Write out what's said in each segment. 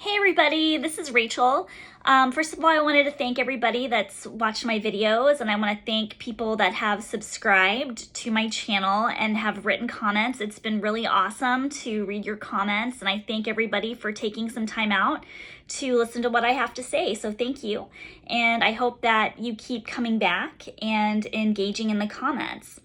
Hey everybody, this is Rachel. First of all, I wanted to thank everybody that's watched my videos, and I want to thank people that have subscribed to my channel and have written comments. It's been really awesome to read your comments, and I thank everybody for taking some time out to listen to what I have to say. So thank you, and I hope that you keep coming back and engaging in the comments.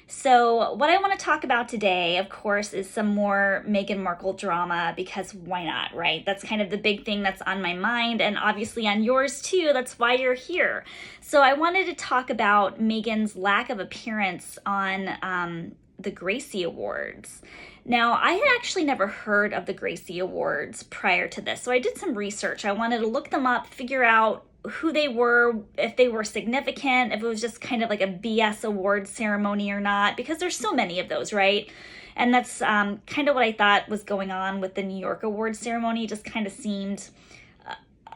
So what I want to talk about today, of course, is some more Meghan Markle drama, because why not, right? That's kind of the big thing that's on my mind, and obviously on yours too. That's why you're here. So I wanted to talk about Meghan's lack of appearance on the Gracie Awards. Now, I had actually never heard of the Gracie Awards prior to this, so I did some research. I wanted to look them up, figure out who they were, if they were significant, if it was just kind of like a BS award ceremony or not, because there's so many of those, right? And that's kind of what I thought was going on with the New York award ceremony. It just kind of seemed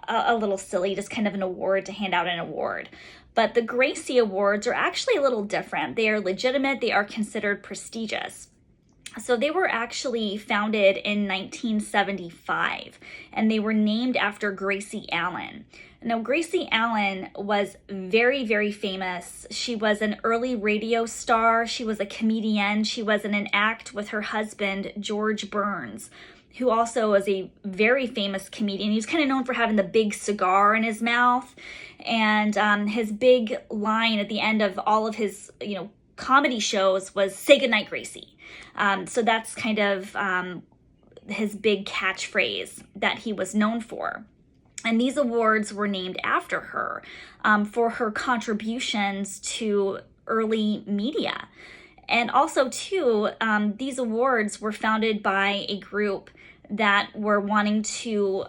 a little silly, just kind of an award to hand out an award. But the Gracie Awards are actually a little different. They are legitimate, they are considered prestigious. So they were actually founded in 1975, and they were named after Gracie Allen. Now, Gracie Allen was very, very famous. She was an early radio star. She was a comedian. She was in an act with her husband, George Burns, who also was a very famous comedian. He was kind of known for having the big cigar in his mouth, and his big line at the end of all of his, comedy shows was "Say goodnight, Gracie." So that's kind of his big catchphrase that he was known for. And these awards were named after her for her contributions to early media. And also, too, these awards were founded by a group that were wanting to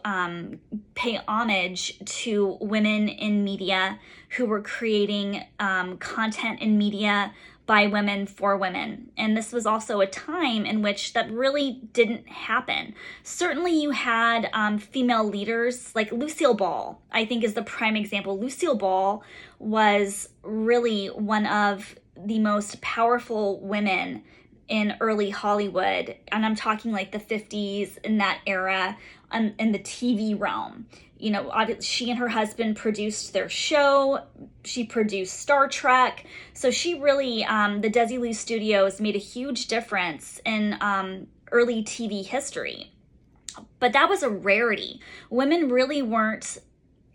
pay homage to women in media who were creating content in media by women for women. And this was also a time in which that really didn't happen. Certainly you had female leaders like Lucille Ball, I think, is the prime example. Lucille Ball was really one of the most powerful women in early Hollywood. And I'm talking like the 50s, in that era, in the TV realm. She and her husband produced their show. She produced Star Trek. So she really, the Desilu Studios made a huge difference in early TV history. But that was a rarity. Women really weren't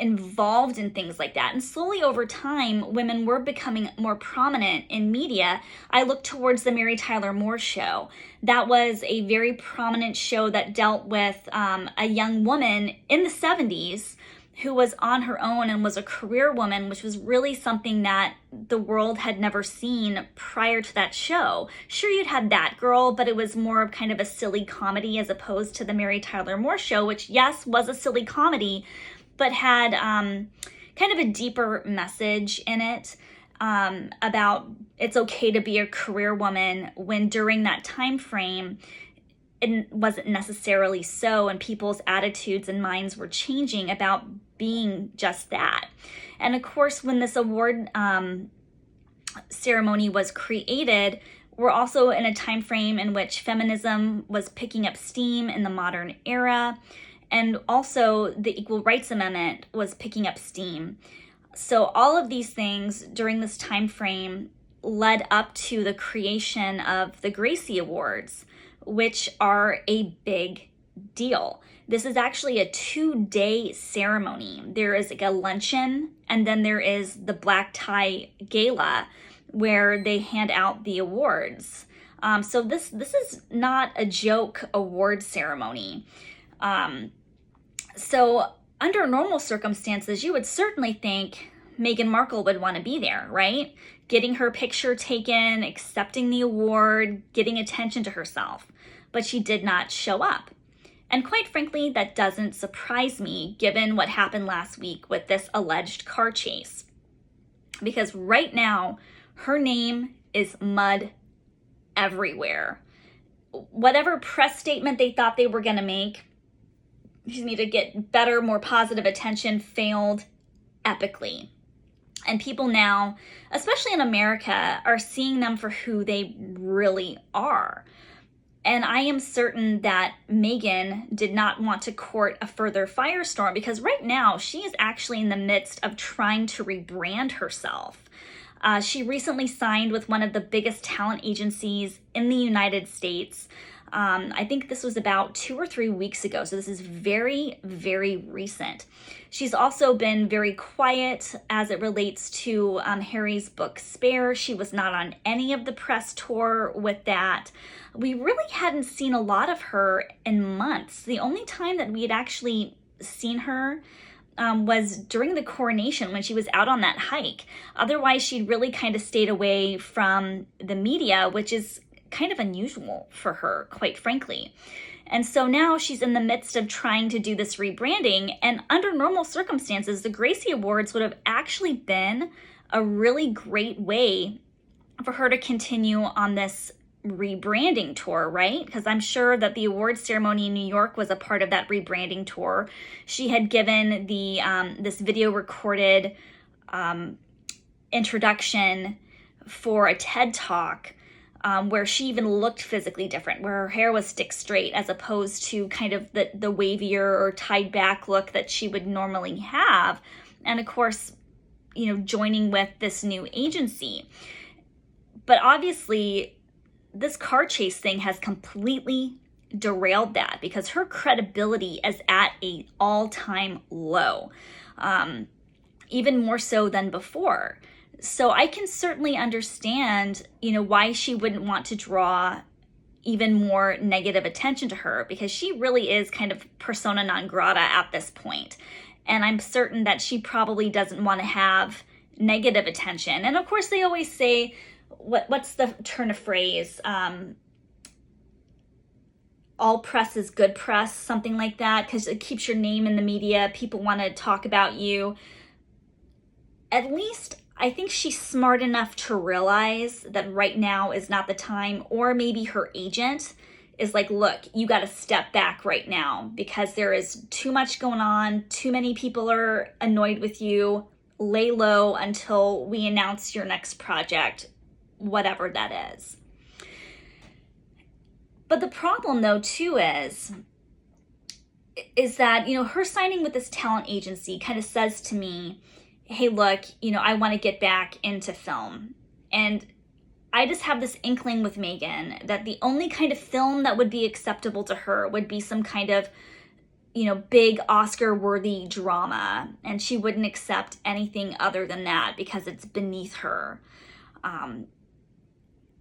involved in things like that. And slowly over time, women were becoming more prominent in media. I look towards the Mary Tyler Moore Show. That was a very prominent show that dealt with a young woman in the 70s who was on her own and was a career woman, which was really something that the world had never seen prior to that show. Sure, you'd had That Girl, but it was more of kind of a silly comedy as opposed to the Mary Tyler Moore Show, which, yes, was a silly comedy, but had kind of a deeper message in it about it's okay to be a career woman, when during that time frame it wasn't necessarily so, and people's attitudes and minds were changing about being just that. And of course, when this award ceremony was created, we're also in a time frame in which feminism was picking up steam in the modern era. And also the Equal Rights Amendment was picking up steam. So all of these things during this time frame led up to the creation of the Gracie Awards, which are a big deal. This is actually a 2-day ceremony. There is like a luncheon, and then there is the black tie gala where they hand out the awards. So this is not a joke award ceremony. So under normal circumstances, you would certainly think Meghan Markle would want to be there, right? Getting her picture taken, accepting the award, getting attention to herself. But she did not show up. And quite frankly, that doesn't surprise me given what happened last week with this alleged car chase. Because right now, her name is mud everywhere. Whatever press statement they thought they were going to make, to get better, more positive attention, failed epically. And people now, especially in America, are seeing them for who they really are. And I am certain that Meghan did not want to court a further firestorm, because right now she is actually in the midst of trying to rebrand herself. She recently signed with one of the biggest talent agencies in the United States. I think this was about 2 or 3 weeks ago, so this is very, very recent. She's also been very quiet as it relates to Harry's book Spare. She was not on any of the press tour with that. We really hadn't seen a lot of her in months. The only time that we had actually seen her was during the coronation when she was out on that hike. Otherwise, she'd really kind of stayed away from the media, which is kind of unusual for her, quite frankly. And so now she's in the midst of trying to do this rebranding, and under normal circumstances, the Gracie Awards would have actually been a really great way for her to continue on this rebranding tour, right? Because I'm sure that the awards ceremony in New York was a part of that rebranding tour. She had given the this video recorded introduction for a TED Talk where she even looked physically different, where her hair was stick straight as opposed to kind of the wavier or tied back look that she would normally have. And of course, you know, joining with this new agency. But obviously, this car chase thing has completely derailed that, because her credibility is at an all-time low, even more so than before. So I can certainly understand, you know, why she wouldn't want to draw even more negative attention to her, because she really is kind of persona non grata at this point. And I'm certain that she probably doesn't want to have negative attention. And of course, they always say, what's the turn of phrase? All press is good press, something like that, because it keeps your name in the media. People want to talk about you. At least I think she's smart enough to realize that right now is not the time, or maybe her agent is like, look, you got to step back right now because there is too much going on. Too many people are annoyed with you. Lay low until we announce your next project, whatever that is. But the problem though too is that, you know, her signing with this talent agency kind of says to me, hey, look, you know, I want to get back into film. And I just have this inkling with Meghan that the only kind of film that would be acceptable to her would be some kind of, you know, big Oscar-worthy drama. And she wouldn't accept anything other than that because it's beneath her.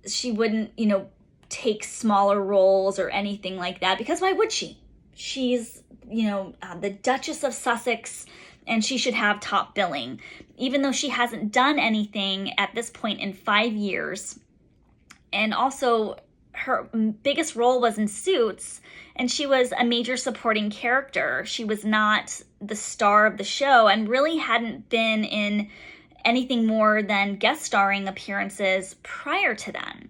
She wouldn't, you know, take smaller roles or anything like that, because why would she? She's, you know, the Duchess of Sussex, and she should have top billing, even though she hasn't done anything at this point in 5 years. And also, her biggest role was in Suits, and she was a major supporting character. She was not the star of the show and really hadn't been in anything more than guest starring appearances prior to then.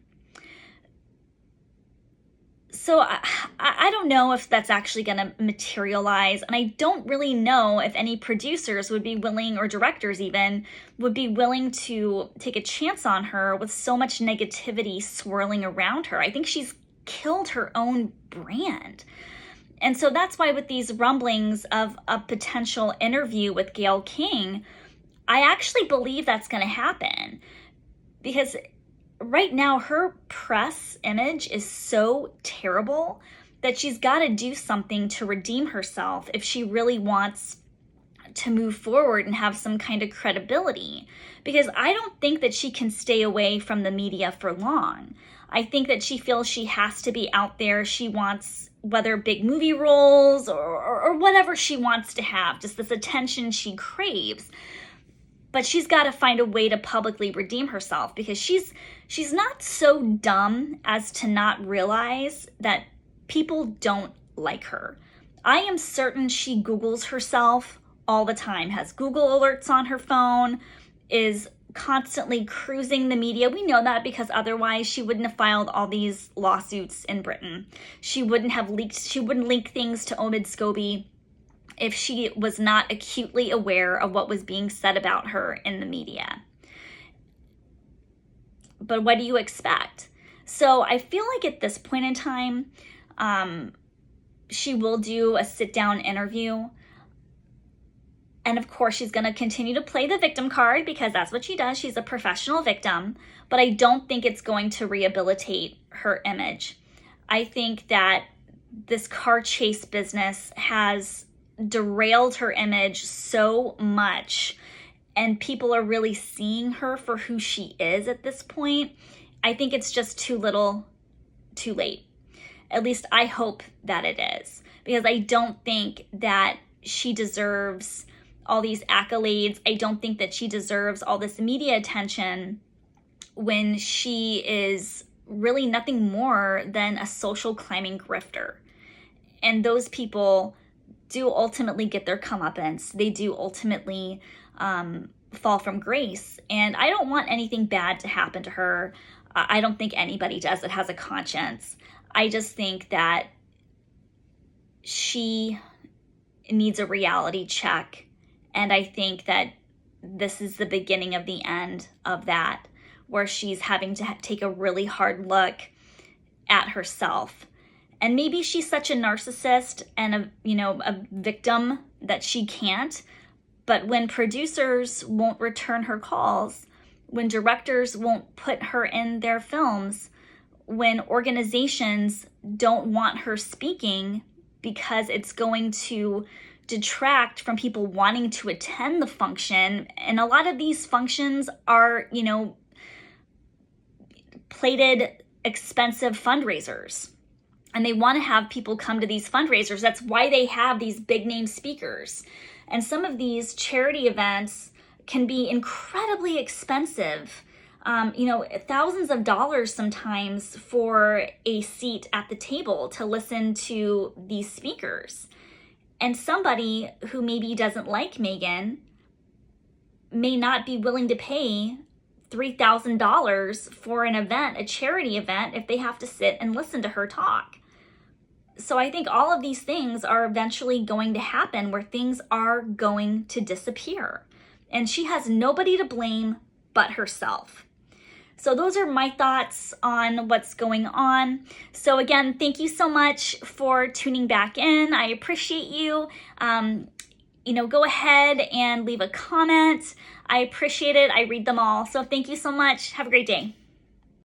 So I don't know if that's actually going to materialize, and I don't really know if any producers would be willing, or directors even, would be willing to take a chance on her with so much negativity swirling around her. I think she's killed her own brand. And so that's why with these rumblings of a potential interview with Gayle King, I actually believe that's going to happen, because right now her press image is so terrible that she's got to do something to redeem herself if she really wants to move forward and have some kind of credibility. Because I don't think that she can stay away from the media for long. I think that she feels she has to be out there. She wants, whether big movie roles or whatever she wants to have, just this attention she craves. But she's got to find a way to publicly redeem herself, because she's not so dumb as to not realize that people don't like her. I am certain she Googles herself all the time, has Google alerts on her phone, is constantly cruising the media. We know that because otherwise she wouldn't have filed all these lawsuits in Britain. She wouldn't leak things to Omid Scobie if she was not acutely aware of what was being said about her in the media. But what do you expect? So I feel like at this point in time, she will do a sit-down interview. And of course, she's going to continue to play the victim card because that's what she does. She's a professional victim, but I don't think it's going to rehabilitate her image. I think that this car chase business has derailed her image so much, and people are really seeing her for who she is at this point. I think it's just too little, too late. At least I hope that it is, because I don't think that she deserves all these accolades. I don't think that she deserves all this media attention when she is really nothing more than a social climbing grifter. And those people do ultimately get their comeuppance. They do ultimately fall from grace. And I don't want anything bad to happen to her. I don't think anybody does that has a conscience. I just think that she needs a reality check. And I think that this is the beginning of the end of that, where she's having to take a really hard look at herself. And maybe she's such a narcissist and a victim that she can't. But when producers won't return her calls, when directors won't put her in their films, when organizations don't want her speaking because it's going to detract from people wanting to attend the function. And a lot of these functions are, plated, expensive fundraisers. And they want to have people come to these fundraisers. That's why they have these big name speakers. And some of these charity events can be incredibly expensive. Thousands of dollars sometimes for a seat at the table to listen to these speakers. And somebody who maybe doesn't like Meghan may not be willing to pay $3,000 for an event, a charity event, if they have to sit and listen to her talk. So I think all of these things are eventually going to happen where things are going to disappear. And she has nobody to blame but herself. So those are my thoughts on what's going on. So again, thank you so much for tuning back in. I appreciate you. Go ahead and leave a comment. I appreciate it. I read them all. So thank you so much. Have a great day.